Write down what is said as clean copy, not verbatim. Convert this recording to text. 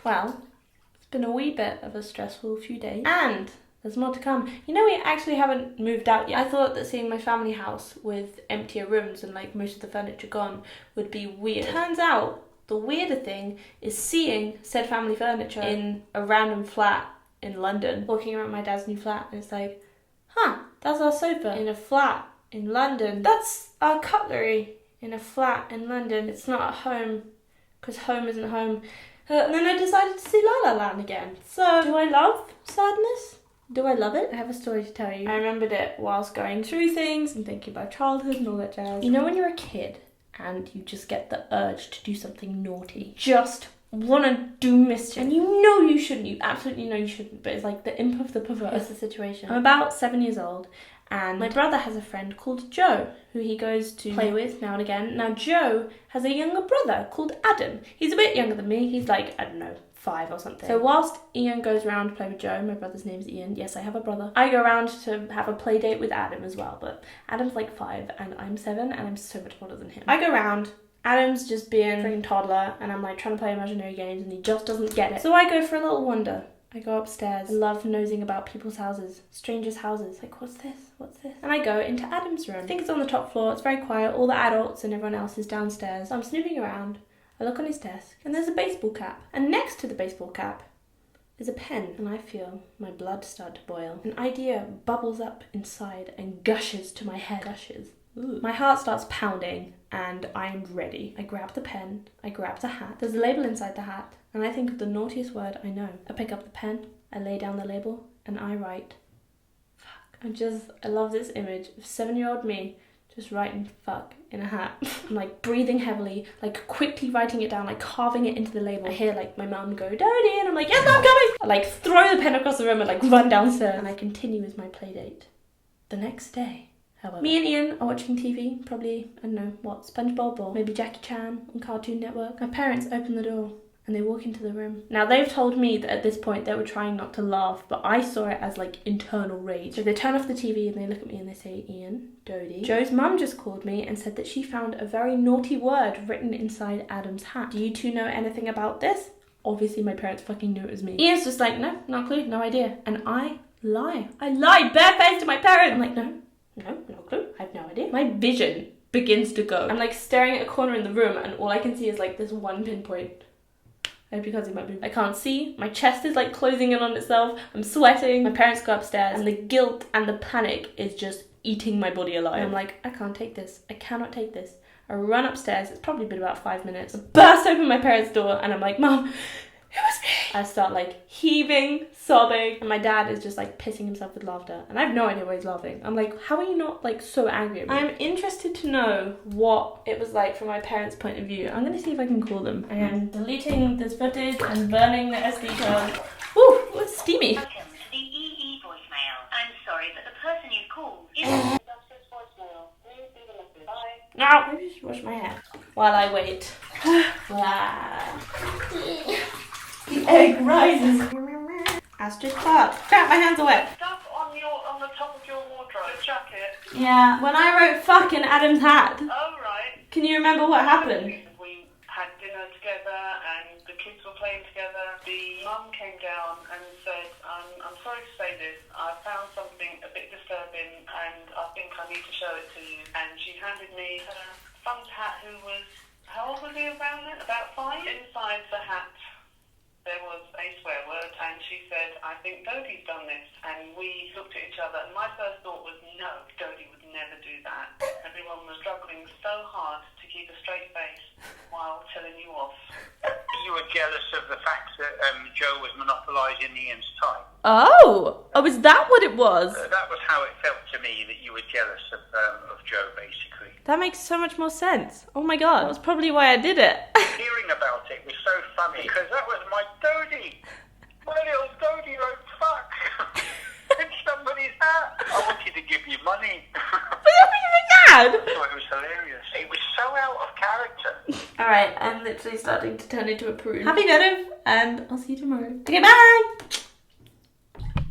Well, it's been a wee bit of a stressful few days. And there's more to come. You know, we actually haven't moved out yet. I thought that seeing my family house with emptier rooms and like most of the furniture gone would be weird. Turns out the weirder thing is seeing said family furniture in a random flat in London. Walking around my dad's new flat and it's like, huh, that's our sofa in a flat in London. That's our cutlery in a flat in London. It's not at home because home isn't home. And then I decided to see La La Land again. So, do I love sadness? Do I love it? I have a story to tell you. I remembered it whilst going through things and thinking about childhood and all that jazz. You know when you're a kid and you just get the urge to do something naughty? Just want to do mischief. And you know you shouldn't. You absolutely know you shouldn't. But it's like the imp of the perverse is the situation. I'm about 7 years old. And my brother has a friend called Joe, who he goes to play with now and again. Now, Joe has a younger brother called Adam. He's a bit younger than me. He's like, I don't know, 5 or something. So whilst Ian goes around to play with Joe, my brother's name's Ian. Yes, I have a brother. I go around to have a play date with Adam as well. But Adam's like 5 and I'm 7 and I'm so much older than him. I go around. Adam's just being a freaking toddler and I'm like trying to play imaginary games and he just doesn't get it. So I go for a little wander. I go upstairs. I love nosing about people's houses, strangers' houses. Like, what's this? What's this? And I go into Adam's room. I think it's on the top floor. It's very quiet. All the adults and everyone else is downstairs. So I'm snooping around. I look on his desk and there's a baseball cap. And next to the baseball cap is a pen. And I feel my blood start to boil. An idea bubbles up inside and gushes to my head. Gushes. Ooh. My heart starts pounding and I'm ready. I grab the pen. I grab the hat. There's a label inside the hat. And I think of the naughtiest word I know. I pick up the pen, I lay down the label, and I write, fuck. I love this image of 7-year-old me just writing fuck in a hat. I'm like breathing heavily, like quickly writing it down, like carving it into the label. I hear like my mum go, Dodie, and I'm like, yes, I'm coming! I like throw the pen across the room and like run downstairs. And I continue with my play date. The next day, however, me and Ian are watching TV, probably, I don't know, what, SpongeBob or maybe Jackie Chan on Cartoon Network. My parents open the door. And they walk into the room. Now, they've told me that at this point they were trying not to laugh, but I saw it as like internal rage. So they turn off the TV and they look at me and they say, Ian, Dodie. Joe's mum just called me and said that she found a very naughty word written inside Adam's hat. Do you two know anything about this? Obviously, my parents fucking knew it was me. Ian's just like, no, not a clue, no idea. And I lie. I lied barefaced to my parents. I'm like, no clue, I have no idea. My vision begins to go. I'm like staring at a corner in the room and all I can see is like this one pinpoint. I hope you can't see my boob. I can't see. My chest is like closing in on itself. I'm sweating. My parents go upstairs and the guilt and the panic is just eating my body alive. And I'm like, I can't take this. I cannot take this. I run upstairs. It's probably been about 5 minutes. I burst open my parents' door and I'm like, Mom, it was me. I start like heaving, sobbing, and my dad is just like pissing himself with laughter. And I have no idea why he's laughing. I'm like, how are you not like so angry at me? I'm interested to know what it was like from my parents' point of view. I'm gonna see if I can call them. I am deleting this footage and burning the SD card. Ooh, it's steamy. Welcome to the EE voicemail. I'm sorry, but the person you've called is... Now, maybe I should wash my hair while I wait. The egg rises. Astrid Clark. Crap, my hands are wet. Stuff on the top of your wardrobe jacket. Yeah, when I wrote fuck in Adam's hat. Oh, right. Can you remember what happened? We had dinner together and the kids were playing together. The mum came down and said, I'm sorry to say this, I found something a bit disturbing and I think I need to show it to you. And she handed me her son's hat who was, how old was he around then? About 5? Inside the hat there was a swear word and she said, I think Dodie's done this. And we looked at each other and my first thought was, no, Dodie would never do that. Everyone was struggling so hard to keep a straight face while telling you off. You were jealous of the fact that Joe was monopolising Ian's time. Oh, was that what it was? That was how it felt to me, that you were jealous of Joe, basically. That makes so much more sense. Oh my god, that's probably why I did it. Hearing about it was so funny, because that was my Dodie. My little Dodie wrote fuck in somebody's hat. I wanted to give you money. But that was even sad. I thought it was hilarious. It was so out of character. Alright, I'm literally starting to turn into a prune. Happy Venom, and I'll see you tomorrow. Okay, bye!